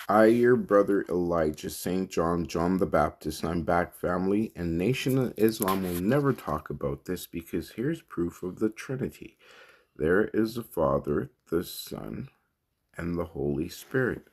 I, your brother Elijah, St. John, John the Baptist, and I'm back, family. And Nation of Islam will never talk about this because here's proof of the Trinity. There is the Father, the Son, and the Holy Spirit.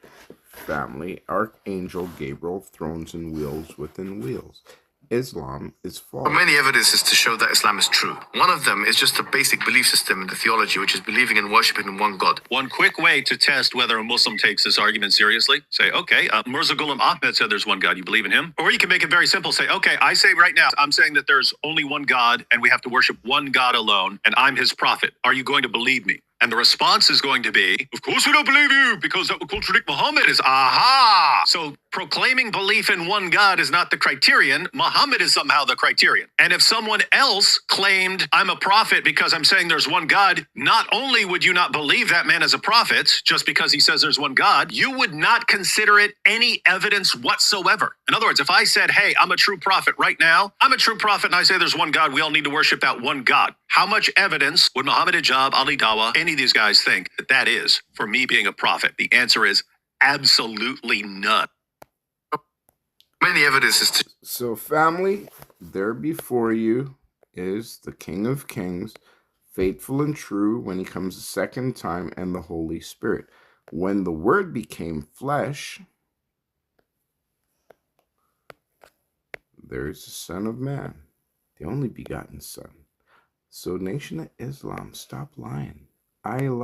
Family, Archangel Gabriel, thrones and wheels within wheels. Islam is false. There are many evidences to show that Islam is true. One of them is just a basic belief system in the theology, which is believing and worshiping in one God. One quick way to test whether a Muslim takes this argument seriously, say, okay, Mirza Ghulam Ahmed said there's one God, you believe in him? Or you can make it very simple, say, okay, I say right now, I'm saying that there's only one God and we have to worship one God alone, and I'm his prophet. Are you going to believe me? And the response is going to be, of course we don't believe you, because that would contradict Muhammad. Is aha! So proclaiming belief in one God is not the criterion. Muhammad is somehow the criterion. And if someone else claimed, I'm a prophet because I'm saying there's one God, not only would you not believe that man as a prophet just because he says there's one God, you would not consider it any evidence whatsoever. In other words, if I said, hey, I'm a true prophet right now, I'm a true prophet and I say there's one God, we all need to worship that one God. How much evidence would Muhammad Hijab, Ali Dawah, any of these guys think that that is for me being a prophet? The answer is absolutely none. Many evidences to So, family, there before you is the King of Kings, faithful and true when he comes the second time, and the Holy Spirit. When the Word became flesh, there is the Son of Man, the only begotten Son. So, Nation of Islam, stop lying. I lie.